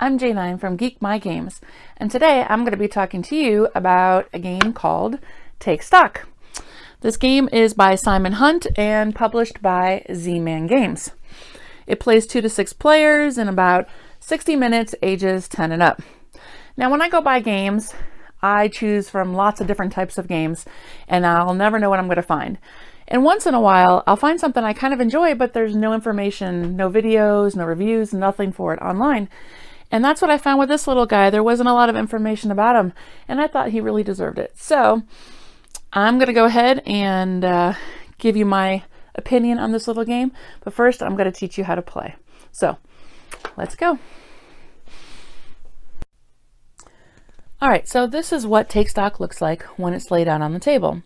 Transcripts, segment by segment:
I'm J9 from Geek My Games, and today I'm going to be talking to you about a game called Take Stock. This game is by Simon Hunt and published by Z-Man Games. It plays 2 to 6 players in about 60 minutes, ages 10 and up. Now when I go buy games, I choose from lots of different types of games, and I'll never know what I'm going to find. And once in a while, I'll find something I kind of enjoy, but there's no information, no videos, no reviews, nothing for it online. And that's what I found with this little guy. There wasn't a lot of information about him, and I thought he really deserved it. So I'm going to go ahead and give you my opinion on this little game. But first, I'm going to teach you how to play. So let's go. All right, so this is what Take Stock looks like when it's laid out on the table.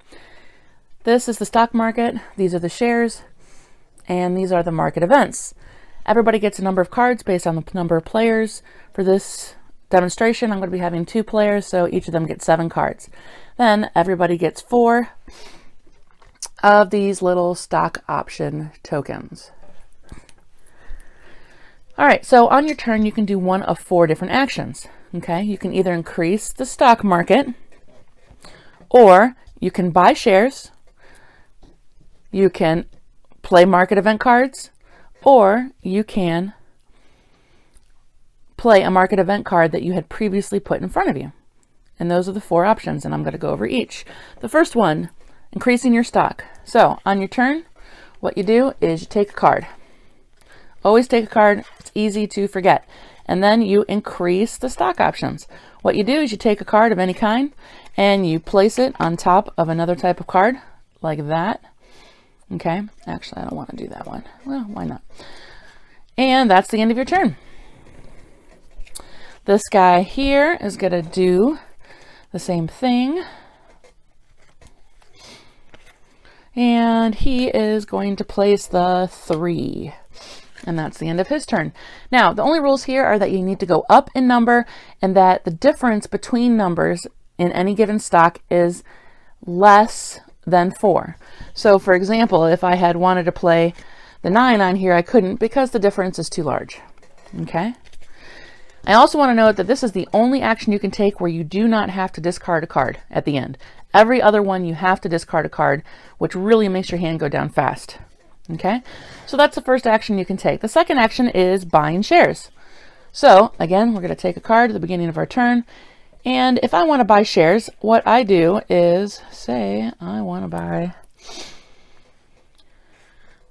This is the stock market, these are the shares, and these are the market events. Everybody gets a number of cards based on the number of players. For this demonstration, I'm going to be having 2 players, so each of them gets 7 cards. Then everybody gets 4 of these little stock option tokens. All right, so on your turn, you can do one of 4 different actions. Okay, you can either increase the stock market, or you can buy shares, you can play market event cards, or you can play a market event card that you had previously put in front of you. And those are the 4 options, and I'm going to go over each. The first one, increasing your stock. So on your turn, what you do is you take a card. Always take a card. It's easy to forget. And then you increase the stock options. What you do is you take a card of any kind and you place it on top of another type of card, like that. Okay, actually I don't want to do that one. Well, why not? And that's the end of your turn. This guy here is going to do the same thing. And he is going to place the 3. And that's the end of his turn. Now, the only rules here are that you need to go up in number and that the difference between numbers in any given stock is less than 4. So, for example, if I had wanted to play the 9 on here, I couldn't because the difference is too large. Okay? I also want to note that this is the only action you can take where you do not have to discard a card at the end. Every other one you have to discard a card, which really makes your hand go down fast. Okay, so that's the first action you can take. The second action is buying shares. So again, we're going to take a card at the beginning of our turn. And if I want to buy shares, what I do is say I want to buy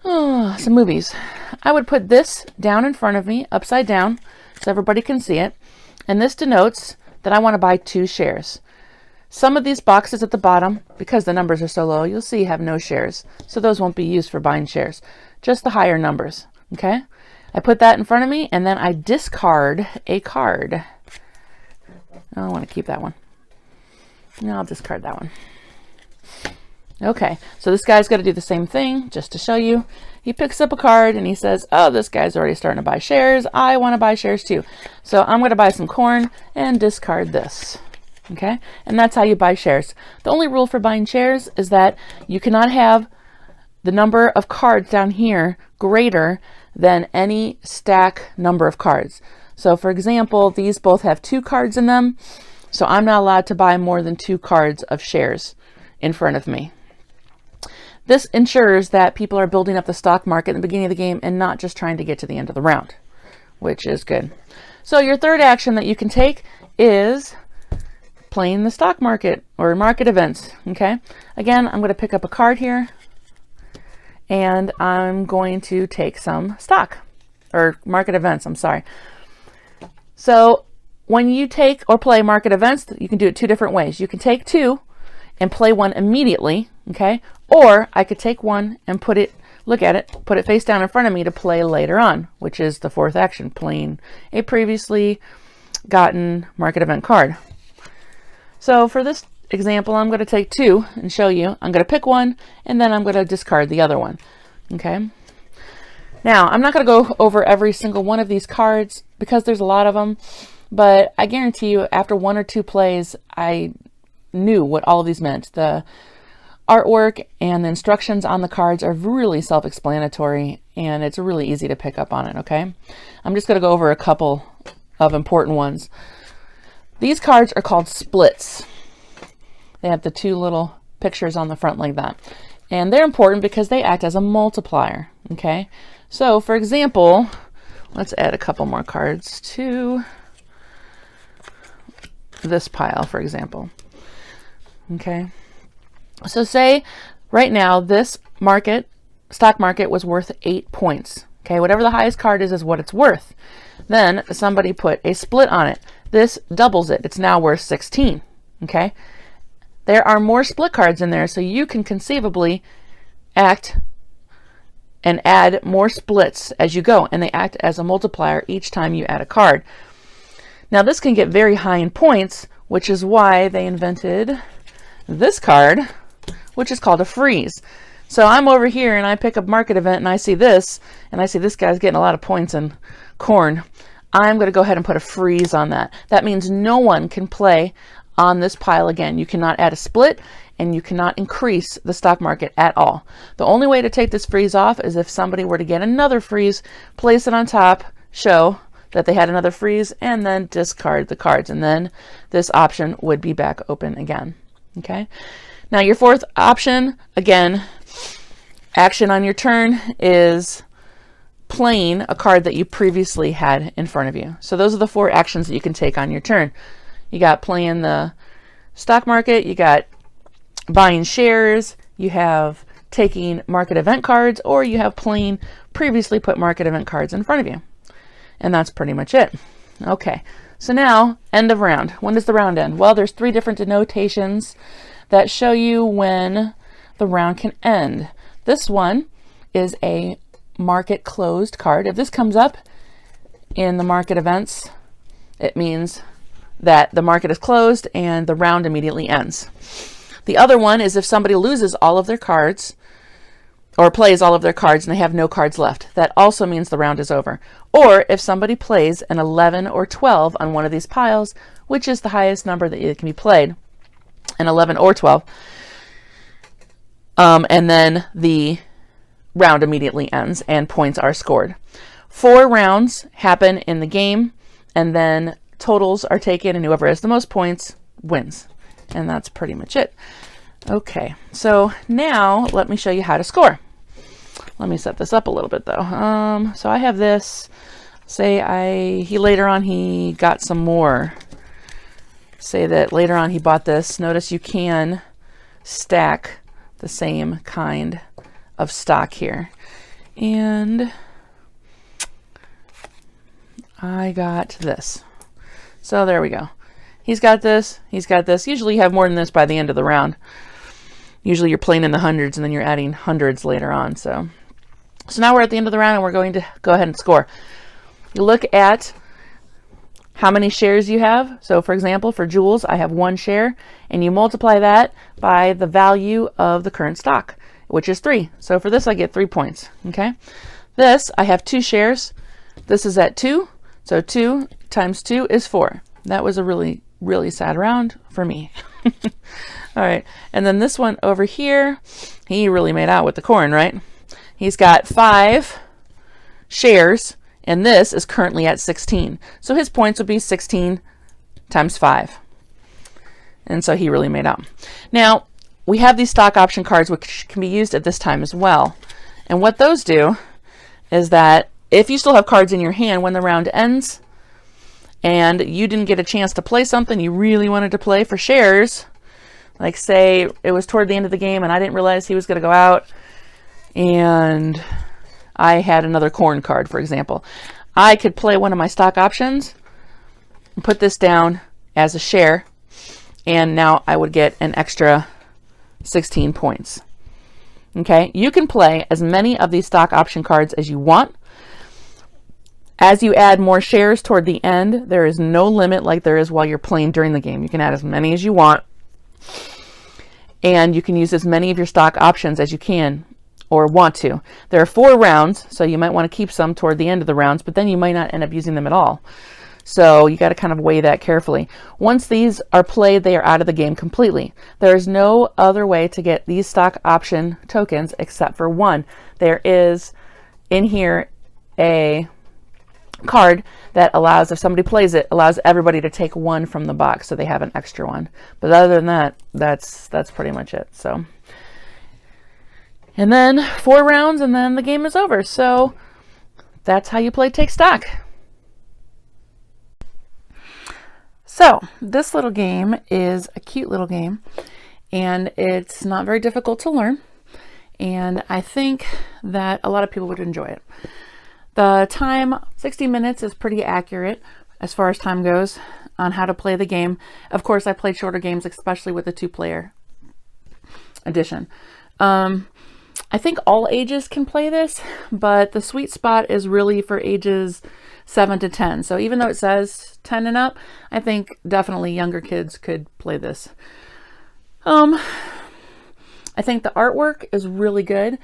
some movies. I would put this down in front of me, upside down, so everybody can see it. And this denotes that I want to buy 2 shares. Some of these boxes at the bottom, because the numbers are so low, you'll see have no shares. So those won't be used for buying shares. Just the higher numbers. Okay? I put that in front of me, and then I discard a card. I don't want to keep that one. No, I'll discard that one. Okay, so this guy's got to do the same thing, just to show you. He picks up a card, and he says, oh, this guy's already starting to buy shares. I want to buy shares too. So I'm going to buy some corn and discard this. Okay, and that's how you buy shares. The only rule for buying shares is that you cannot have the number of cards down here greater than any stack number of cards. So for example, these both have 2 cards in them, so I'm not allowed to buy more than 2 cards of shares in front of me. This ensures that people are building up the stock market in the beginning of the game and not just trying to get to the end of the round, which is good. So your third action that you can take is playing the stock market or market events. Okay, again, I'm going to pick up a card here and I'm going to take some stock or market events. I'm sorry. So when you take or play market events, you can do it 2 different ways. You can take 2 and play one immediately. Okay, or I could take one and put it face down in front of me to play later on, which is the 4th action, playing a previously gotten market event card. So for this example, I'm going to take 2 and show you. I'm going to pick one, and then I'm going to discard the other one. Okay. Now, I'm not going to go over every single one of these cards because there's a lot of them, but I guarantee you after 1 or 2 plays, I knew what all of these meant. The artwork and the instructions on the cards are really self-explanatory, and it's really easy to pick up on it, okay? I'm just going to go over a couple of important ones. These cards are called splits. They have the two little pictures on the front like that. And they're important because they act as a multiplier, okay? So, for example, let's add a couple more cards to this pile, for example. Okay? So say right now this stock market was worth 8 points. Okay, whatever the highest card is what it's worth. Then somebody put a split on it. This doubles it. It's now worth 16. Okay? There are more split cards in there, so you can conceivably act and add more splits as you go, and they act as a multiplier each time you add a card. Now this can get very high in points, which is why they invented this card, which is called a freeze. So I'm over here and I pick up market event and I see this, and I see this guy's getting a lot of points in corn. I'm going to go ahead and put a freeze on that. That means no one can play on this pile again. You cannot add a split, and you cannot increase the stock market at all. The only way to take this freeze off is if somebody were to get another freeze, place it on top, show that they had another freeze, and then discard the cards, and then this option would be back open again. Okay? Now your fourth option, again, action on your turn, is playing a card that you previously had in front of you. So those are the 4 actions that you can take on your turn. You got playing the stock market, you got buying shares, you have taking market event cards, or you have playing previously put market event cards in front of you. And that's pretty much it. Okay, so now, end of round. When does the round end? Well, there's 3 different denotations that show you when the round can end. This one is a market closed card. If this comes up in the market events, it means that the market is closed and the round immediately ends. The other one is if somebody loses all of their cards or plays all of their cards and they have no cards left. That also means the round is over. Or if somebody plays an 11 or 12 on one of these piles, which is the highest number that can be played, an 11 or 12, and then the round immediately ends and points are scored. 4 rounds happen in the game, and then totals are taken, and whoever has the most points wins. And that's pretty much it. Okay, so now let me show you how to score. Let me set this up a little bit though. So I have this. Say later on he got some more. Say that later on he bought this. Notice you can stack the same kind of stock here. And I got this. So there we go. He's got this, he's got this. Usually you have more than this by the end of the round. Usually you're playing in the hundreds and then you're adding hundreds later on. So now we're at the end of the round and we're going to go ahead and score. You look at how many shares you have. So for example, for Jules, I have 1 share, and you multiply that by the value of the current stock, which is 3. So for this, I get 3 points, okay? This, I have 2 shares. This is at 2. So 2 times 2 is 4. That was a really, really sad round for me. All right, and then this one over here, he really made out with the corn, right? He's got 5 shares, and this is currently at 16. So his points would be 16 times 5. And so he really made out. Now, we have these stock option cards which can be used at this time as well. And what those do is that if you still have cards in your hand when the round ends, and you didn't get a chance to play something you really wanted to play for shares, like say it was toward the end of the game and I didn't realize he was going to go out and I had another corn card, for example. I could play one of my stock options and put this down as a share, and now I would get an extra 16 points. Okay, you can play as many of these stock option cards as you want. As you add more shares toward the end, there is no limit like there is while you're playing during the game. You can add as many as you want, and you can use as many of your stock options as you can or want to. There are 4 rounds, so you might want to keep some toward the end of the rounds, but then you might not end up using them at all. So you got to kind of weigh that carefully. Once these are played, they are out of the game completely. There is no other way to get these stock option tokens except for one. There is in here a card that allows, if somebody plays it, allows everybody to take one from the box, so they have an extra one. But other than that, that's pretty much it. So, and then 4 rounds, and then the game is over. So that's how you play Take Stock. So this little game is a cute little game, and it's not very difficult to learn, and I think that a lot of people would enjoy it. The time, 60 minutes, is pretty accurate as far as time goes on how to play the game. Of course, I played shorter games, especially with the 2-player edition. I think all ages can play this, but the sweet spot is really for ages 7 to 10. So even though it says 10 and up, I think definitely younger kids could play this. I think the artwork is really good.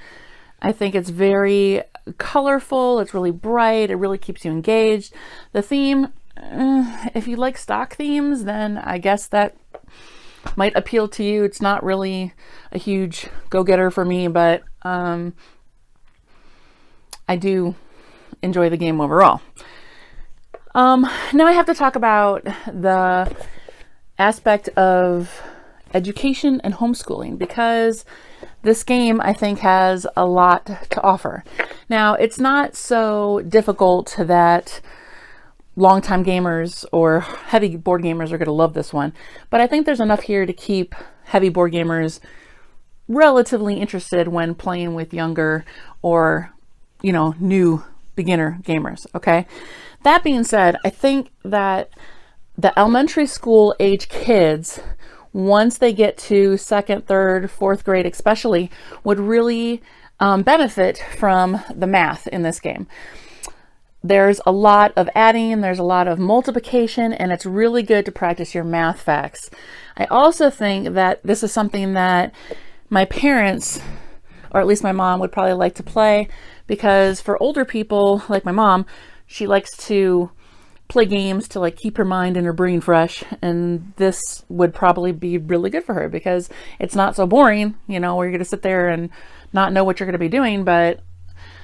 I think it's very colorful. It's really bright. It really keeps you engaged. The theme, if you like stock themes, then I guess that might appeal to you. It's not really a huge go-getter for me, but I do enjoy the game overall. Now I have to talk about the aspect of education and homeschooling, because this game, I think, has a lot to offer. Now, it's not so difficult that longtime gamers or heavy board gamers are going to love this one, but I think there's enough here to keep heavy board gamers relatively interested when playing with younger or, you know, new beginner gamers. Okay. That being said, I think that the elementary school age kids, once they get to 2nd, 3rd, 4th grade especially, would really benefit from the math in this game. There's a lot of adding, there's a lot of multiplication, and it's really good to practice your math facts. I also think that this is something that my parents, or at least my mom, would probably like to play, because for older people like my mom, she likes to play games to like keep her mind and her brain fresh, and this would probably be really good for her because it's not so boring, you know, where you're going to sit there and not know what you're going to be doing, but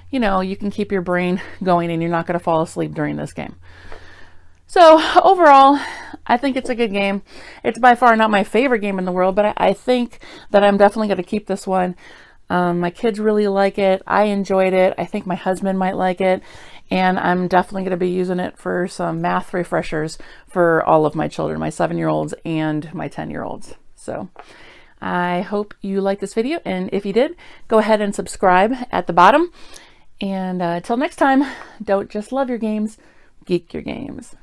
you know, you can keep your brain going and you're not going to fall asleep during this game. So overall, I think it's a good game. It's by far not my favorite game in the world, but I think that I'm definitely going to keep this one. My kids really like it. I enjoyed it. I think my husband might like it. And I'm definitely going to be using it for some math refreshers for all of my children, my 7-year-olds and my 10-year-olds. So I hope you liked this video. And if you did, go ahead and subscribe at the bottom. And until next time, don't just love your games, geek your games.